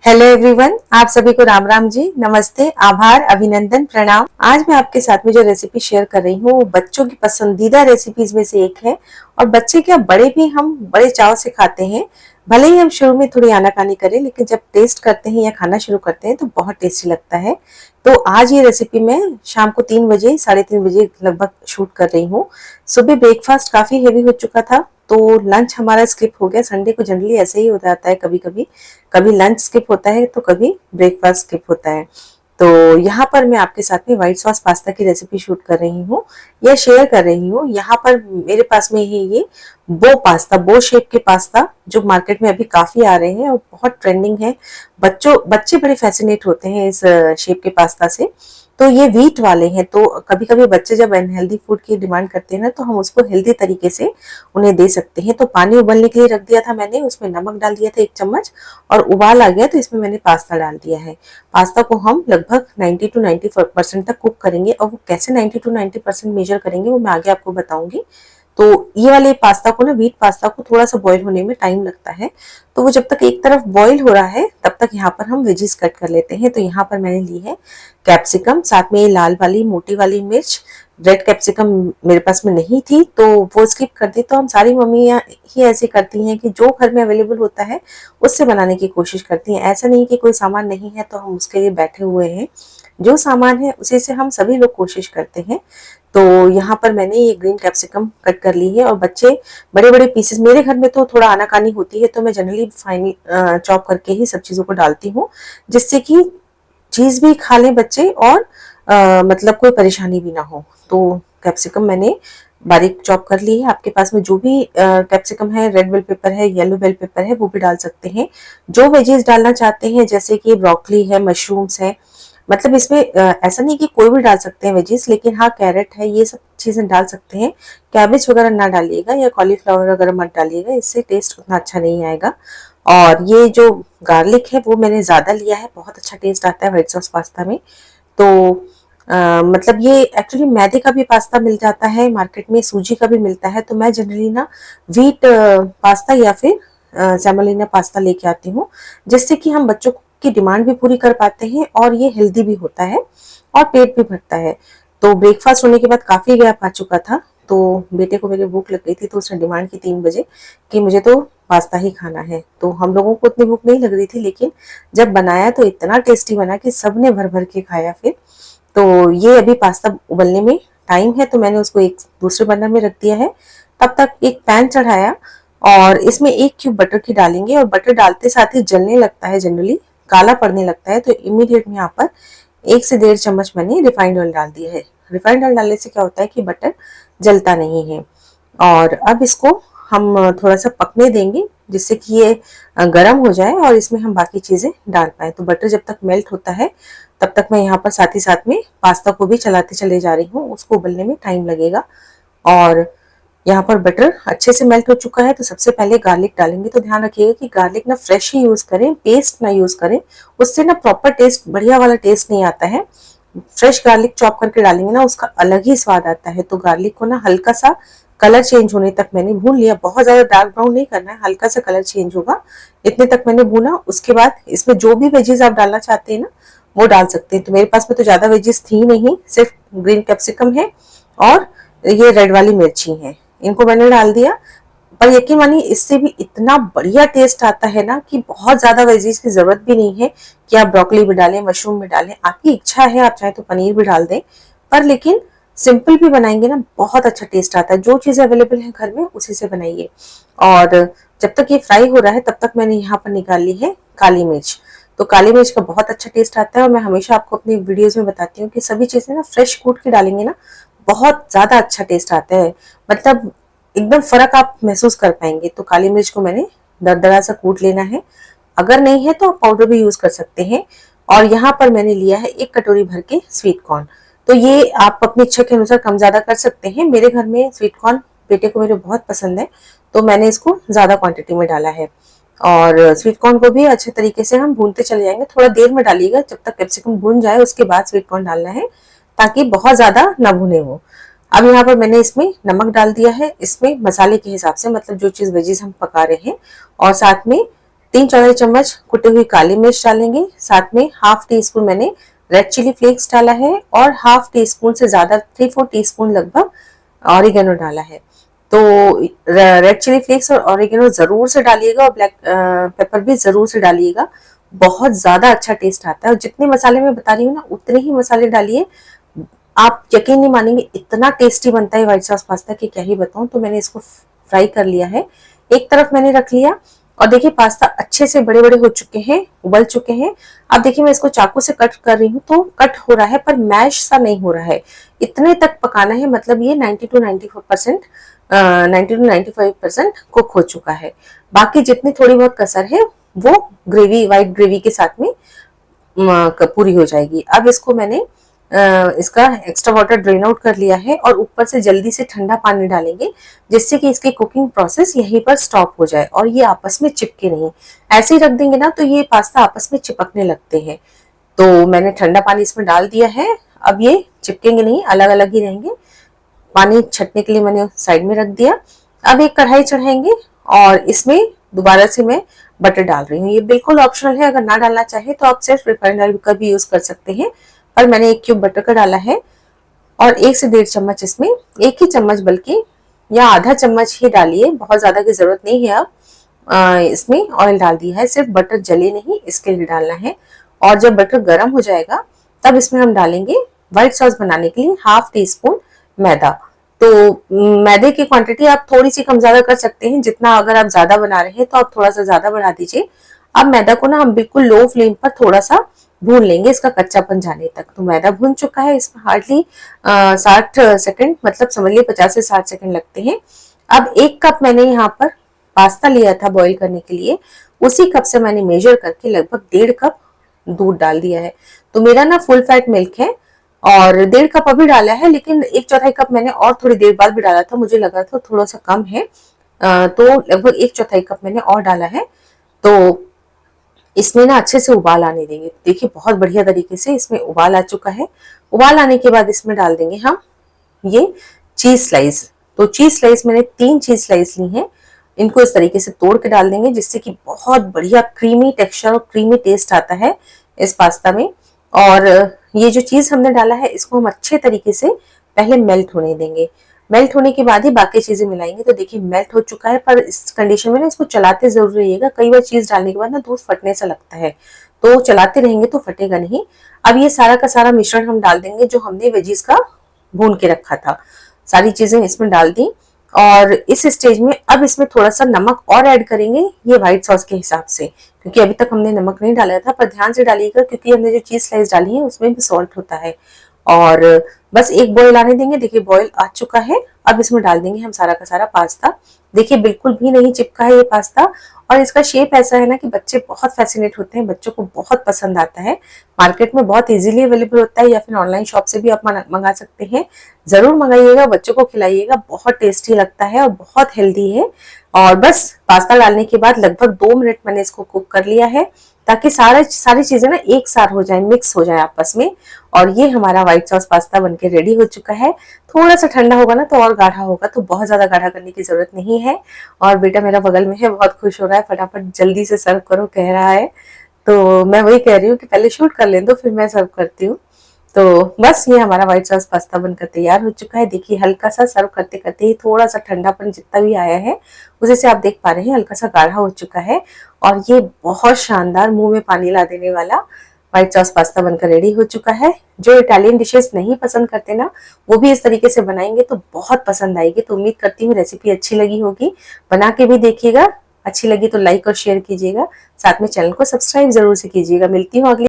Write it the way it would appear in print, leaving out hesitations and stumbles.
Hello everyone, आप सभी को राम राम जी, नमस्ते, आभार, अभिनंदन, प्रणाम। आज मैं आपके साथ में जो रेसिपी शेयर कर रही हूँ वो बच्चों की पसंदीदा रेसिपीज में से एक है। और बच्चे क्या, बड़े भी हम बड़े चाव से खाते हैं। भले ही हम शुरू में थोड़ी आनाकानी करें, लेकिन जब टेस्ट करते हैं या खाना शुरू करते हैं तो बहुत टेस्टी लगता है। तो आज ये रेसिपी मैं शाम को 3 बजे, 3:30 बजे लगभग शूट कर रही हूँ। सुबह ब्रेकफास्ट काफी हेवी हो चुका था, तो लंच हमारा स्किप हो गया। संडे को जनरली ऐसे ही हो जाता है, कभी कभी कभी लंच स्किप होता है तो कभी ब्रेकफास्ट स्किप होता है। तो यहाँ पर मैं आपके साथ में व्हाइट सॉस पास्ता की रेसिपी शूट कर रही हूँ या शेयर कर रही हूँ। यहाँ पर मेरे पास में है ये बो शेप के पास्ता, जो मार्केट में अभी काफी आ रहे हैं और बहुत ट्रेंडिंग है। बच्चे बड़े फैसिनेट होते हैं इस शेप के पास्ता से। तो ये व्हीट वाले हैं, तो कभी कभी बच्चे जब अनहेल्दी फूड की डिमांड करते हैं ना, तो हम उसको हेल्दी तरीके से उन्हें दे सकते हैं। तो पानी उबलने के लिए रख दिया था मैंने, उसमें नमक डाल दिया था 1 चम्मच, और उबाल आ गया तो इसमें मैंने पास्ता डाल दिया है। पास्ता को हम लगभग 90 to 90% तक कुक करेंगे, और वो कैसे 90 to 90% मेजर करेंगे वो मैं आगे आपको बताऊंगी। तो ये वाले पास्ता को ना, व्हीट पास्ता को थोड़ा सा बॉईल होने में टाइम लगता है। तो वो जब तक एक तरफ बॉईल हो रहा है तब तक यहाँ पर हम वेजिस कट कर लेते हैं। तो यहाँ पर मैंने ली है कैप्सिकम, साथ में ये लाल वाली मोटी वाली मिर्च। रेड कैप्सिकम मेरे पास में नहीं थी तो वो स्किप कर दी। तो हम सारी मम्मियाँ ही ऐसे करती हैं कि जो घर में अवेलेबल होता है उससे बनाने की कोशिश करती हैं। ऐसा नहीं कि कोई सामान नहीं है तो हम उसके लिए बैठे हुए हैं, जो सामान है उसी से हम सभी लोग कोशिश करते हैं। तो यहाँ पर मैंने ये ग्रीन कैप्सिकम कट कर ली है, और बच्चे बड़े बड़े पीसेस, मेरे घर में तो थोड़ा आनाकानी होती है तो मैं जनरली फाइन चॉप करके ही सब चीज़ों को डालती हूँ, जिससे कि चीज भी खा लें बच्चे, और मतलब कोई परेशानी भी ना हो। तो कैप्सिकम मैंने बारीक चॉप कर ली है। आपके पास में जो भी कैप्सिकम है, रेड बेल पेपर है, येलो बेल पेपर है, वो भी डाल सकते हैं। जो वेजीज डालना चाहते हैं, जैसे कि ब्रोकली है, मशरूम्स है, मतलब इसमें ऐसा नहीं कि कोई भी डाल सकते हैं वेजीज, लेकिन हाँ कैरेट है, ये सब चीजें डाल सकते हैं। कैबेज वगैरह ना डालिएगा, या कॉलीफ्लावर वगैरह मत डालिएगा, इससे टेस्ट उतना अच्छा नहीं आएगा। और ये जो गार्लिक है वो मैंने ज्यादा लिया है, बहुत अच्छा टेस्ट आता है व्हाइट सॉस पास्ता में। तो मतलब ये एक्चुअली मैदे का भी पास्ता मिल जाता है मार्केट में, सूजी का भी मिलता है। तो मैं जनरली ना व्हीट पास्ता या फिर सेमोलिना पास्ता लेके आती हूँ, जिससे कि हम बच्चों की डिमांड भी पूरी कर पाते हैं और ये हेल्दी भी होता है और पेट भी भरता है। तो ब्रेकफास्ट होने के बाद काफी गैप आ चुका था, तो बेटे को मेरे भूख लग गई थी, तो उसने डिमांड की 3 बजे कि मुझे तो पास्ता ही खाना है। तो हम लोगों को उतनी भूख नहीं लग रही थी, लेकिन जब बनाया तो इतना टेस्टी बना कि सबने भर भर के खाया फिर। तो ये अभी पास्ता उबलने में टाइम है, तो मैंने उसको एक दूसरे बर्नर में रख दिया है। तब तक एक पैन चढ़ाया, और इसमें 1 क्यूब बटर की डालेंगे। और बटर डालते साथ ही जलने लगता है, जनरली काला पड़ने लगता है, तो इमीडिएट में यहाँ पर 1 से 1.5 चम्मच मैंने रिफाइंड ऑयल डाल दिया है। रिफाइंड ऑयल डालने से क्या होता है कि बटर जलता नहीं है। और अब इसको हम थोड़ा सा पकने देंगे, जिससे कि ये गर्म हो जाए और इसमें हम बाकी चीजें डाल पाए। तो बटर जब तक मेल्ट होता है तब तक मैं यहाँ पर साथ ही साथ में पास्ता को भी चलाते चले जा रही हूँ, उसको उबलने में टाइम लगेगा। और यहाँ पर बटर अच्छे से मेल्ट हो चुका है, तो सबसे पहले गार्लिक डालेंगे। तो ध्यान रखिएगा कि गार्लिक ना फ्रेश ही यूज करें, पेस्ट ना यूज करें, उससे ना प्रॉपर टेस्ट, बढ़िया वाला टेस्ट नहीं आता है। फ्रेश गार्लिक चॉप करके डालेंगे ना, उसका अलग ही स्वाद आता है। तो गार्लिक को ना हल्का सा कलर चेंज होने तक मैंने भून लिया, बहुत ज्यादा डार्क ब्राउन नहीं करना है, हल्का सा कलर चेंज होगा इतने तक मैंने भूना। उसके बाद इसमें जो भी वेजीज आप डालना चाहते हैं ना वो डाल सकते हैं। तो मेरे पास में तो ज्यादा वेजीज थी नहीं, सिर्फ ग्रीन कैप्सिकम है और ये रेड वाली मिर्ची है, इनको मैंने डाल दिया। पर यकीन मानिए इससे भी इतना बढ़िया टेस्ट आता है ना कि बहुत ज्यादा वेजीज की जरूरत भी नहीं है कि आप ब्रोकली भी डालें, मशरूम भी डालें, आपकी इच्छा है, आप चाहे तो पनीर भी डाल दें। पर लेकिन सिंपल भी बनाएंगे ना, बहुत अच्छा टेस्ट आता है। जो चीजें अवेलेबल है घर में उसी से बनाइए। और जब तक ये फ्राई हो रहा है तब तक मैंने यहाँ पर निकाल ली है काली मिर्च। तो काली मिर्च का बहुत अच्छा टेस्ट आता है, और मैं हमेशा आपको अपनी वीडियोज में बताती हूँ कि सभी चीजें ना फ्रेश कूट के डालेंगे ना, बहुत ज्यादा अच्छा टेस्ट आता है। मतलब एकदम फर्क आप महसूस कर पाएंगे। तो काली मिर्च को मैंने दरदरा सा कूट लेना है, अगर नहीं है तो आप पाउडर भी यूज कर सकते हैं। और यहाँ पर मैंने लिया है 1 कटोरी भर के स्वीट कॉर्न। तो ये आप अपनी इच्छा के अनुसार कम ज्यादा कर सकते हैं। मेरे घर में स्वीट कॉर्न बेटे को मेरे बहुत पसंद है, तो मैंने इसको ज्यादा क्वांटिटी में डाला है। और स्वीट कॉर्न को भी अच्छे तरीके से हम भूनते चले जाएंगे, थोड़ा देर में डालिएगा, जब तक कैप्सिकम भून जाए उसके बाद स्वीट कॉर्न डालना है, ताकि बहुत ज्यादा ना भुने वो। अब यहाँ पर मैंने इसमें नमक डाल दिया है, इसमें मसाले के हिसाब से, मतलब जो चीज वेजीज हम पका रहे हैं, और साथ में 3 चौथाई चम्मच कुटी हुई काली मिर्च डालेंगे, साथ में हाफ टी स्पून मैंने रेड चिली फ्लेक्स डाला है और हाफ टी स्पून से ज्यादा 3-4 टीस्पून लगभग ऑरिगेनो डाला है। तो रेड चिली फ्लेक्स और ऑरिगेनो जरूर से डालिएगा और ब्लैक पेपर भी जरूर से डालिएगा, बहुत ज्यादा अच्छा टेस्ट आता है। और जितने मसाले मैं बता रही हूँ ना उतने ही मसाले डालिए, आप यकीन नहीं मानेंगे इतना टेस्टी बनता है व्हाइट सॉस पास्ता कि क्या ही बताऊं। तो मैंने इसको फ्राई कर लिया है, एक तरफ मैंने रख लिया। और देखिए पास्ता अच्छे से बड़े बड़े हो चुके हैं, उबल चुके हैं। अब देखिए मैं इसको चाकू से कट कर रही हूँ तो कट हो रहा है पर मैश सा नहीं हो रहा है, इतने तक पकाना है। मतलब ये 90 to 95% कुक हो चुका है। बाकी जितनी थोड़ी बहुत कसर है वो ग्रेवी, व्हाइट ग्रेवी के साथ में पूरी हो जाएगी। अब इसको मैंने इसका एक्स्ट्रा वाटर ड्रेन आउट कर लिया है और ऊपर से जल्दी से ठंडा पानी डालेंगे, जिससे कि इसकी कुकिंग प्रोसेस यहीं पर स्टॉप हो जाए और ये आपस में चिपके नहीं। ऐसे ही रख देंगे ना तो ये पास्ता आपस में चिपकने लगते हैं। तो मैंने ठंडा पानी इसमें डाल दिया है, अब ये चिपकेंगे नहीं, अलग अलग ही रहेंगे। पानी छटने के लिए मैंने साइड में रख दिया। अब एक कढ़ाई चढ़ाएंगे और इसमें दोबारा से मैं बटर डाल रही हूँ। ये बिल्कुल ऑप्शनल है, अगर ना डालना चाहे तो आप सिर्फ रिफाइंड ऑयल का भी यूज कर सकते हैं, पर मैंने 1 क्यूब बटर का डाला है। और 1 से 1.5 चम्मच इसमें, 1 ही चम्मच बल्कि या आधा चम्मच ही डालिए, बहुत ज्यादा की जरूरत नहीं है। अब इसमें ऑयल डाल दिया है, सिर्फ बटर जले नहीं इसके लिए डालना है। और जब बटर गर्म हो जाएगा तब इसमें हम डालेंगे व्हाइट सॉस बनाने के लिए हाफ टी स्पून मैदा। तो मैदे की क्वांटिटी आप थोड़ी सी कम ज्यादा कर सकते हैं, जितना अगर आप ज्यादा बना रहे हैं तो आप थोड़ा सा ज्यादा बढ़ा दीजिए। अब मैदा को ना हम बिल्कुल लो फ्लेम पर थोड़ा सा भून लेंगे, इसका कच्चापन जाने तक। तो मैदा भून चुका है, इसमें हार्डली 60 सेकंड, मतलब समझ लिए 50 से 60 सेकंड लगते हैं। अब 1 कप मैंने यहाँ पर पास्ता लिया था बॉईल करने के लिए, उसी कप से मैंने मेजर करके लगभग 1.5 कप दूध डाल दिया है। तो मेरा ना फुल फैट मिल्क है और 1.5 कप अभी डाला है, लेकिन 1/4 कप मैंने और थोड़ी देर बाद भी डाला था, मुझे लगा था थोड़ा सा कम है। तो लगभग 1/4 कप मैंने और डाला है। तो इसमें ना अच्छे से उबाल आने देंगे। देखिए बहुत बढ़िया तरीके से इसमें उबाल आ चुका है। उबाल आने के बाद इसमें डाल देंगे हम ये चीज स्लाइस। तो चीज स्लाइस मैंने 3 चीज स्लाइस ली हैं, इनको इस तरीके से तोड़ के डाल देंगे, जिससे कि बहुत बढ़िया क्रीमी टेक्सचर और क्रीमी टेस्ट आता है इस पास्ता में। और ये जो चीज हमने डाला है इसको हम अच्छे तरीके से पहले मेल्ट होने देंगे। मेल्ट होने के बाद ही बाकी चीजें मिलाएंगे। तो देखिए मेल्ट हो चुका है, पर इस कंडीशन में ना इसको चलाते जरूर रहिएगा, कई बार चीज डालने के बाद ना दूध फटने सा लगता है, तो चलाते रहेंगे तो फटेगा नहीं। अब ये सारा का सारा मिश्रण हम डाल देंगे जो हमने वेजीज का भून के रखा था, सारी चीजें इसमें डाल दी। और इस स्टेज में अब इसमें थोड़ा सा नमक और ऐड करेंगे, ये व्हाइट सॉस के हिसाब से, क्योंकि अभी तक हमने नमक नहीं डाला था, पर ध्यान से डालिएगा क्योंकि हमने जो चीज स्लाइस डाली है उसमें भी सॉल्ट होता है। और बस एक बॉईल आने देंगे। देखिए बॉईल आ चुका है, अब इसमें डाल देंगे हम सारा का सारा पास्ता। देखिए बिल्कुल भी नहीं चिपका है ये पास्ता, और इसका शेप ऐसा है ना कि बच्चे बहुत फैसिनेट होते हैं, बच्चों को बहुत पसंद आता है। मार्केट में बहुत इजीली अवेलेबल होता है, या फिर ऑनलाइन शॉप से भी आप मंगा सकते हैं। जरूर मंगाइएगा, बच्चों को खिलाइएगा, बहुत टेस्टी लगता है और बहुत हेल्दी है। और बस पास्ता डालने के बाद लगभग 2 मिनट मैंने इसको कुक कर लिया है, ताकि सारी चीजें ना एक साथ हो जाए, मिक्स हो जाए आपस में। और ये हमारा व्हाइट सॉस पास्ता बनके रेडी हो चुका है। थोड़ा सा ठंडा होगा ना तो और गाढ़ा होगा, तो बहुत ज्यादा गाढ़ा करने की जरूरत नहीं है। और बेटा मेरा बगल में है, बहुत खुश हो रहा है, फटाफट जल्दी से सर्व करो कह रहा है। तो मैं वही कह रही हूँ कि पहले शूट कर ले दो फिर मैं सर्व करती हूँ। तो बस ये हमारा व्हाइट सॉस पास्ता बनकर तैयार हो चुका है। देखिए हल्का सा सर्व करते करते ही थोड़ा सा ठंडापन जितना भी आया है उसे से आप देख पा रहे हैं हल्का सा गाढ़ा हो चुका है। और ये बहुत शानदार, मुंह में पानी ला देने वाला व्हाइट सॉस पास्ता बनकर रेडी हो चुका है। जो इटालियन डिशेस नहीं पसंद करते ना, वो भी इस तरीके से बनाएंगे तो बहुत पसंद आएगी। तो उम्मीद करती हूँ रेसिपी अच्छी लगी होगी, बना के भी देखिएगा। अच्छी लगी तो लाइक और शेयर कीजिएगा, साथ में चैनल को सब्सक्राइब जरूर से कीजिएगा। मिलती हूँ अगली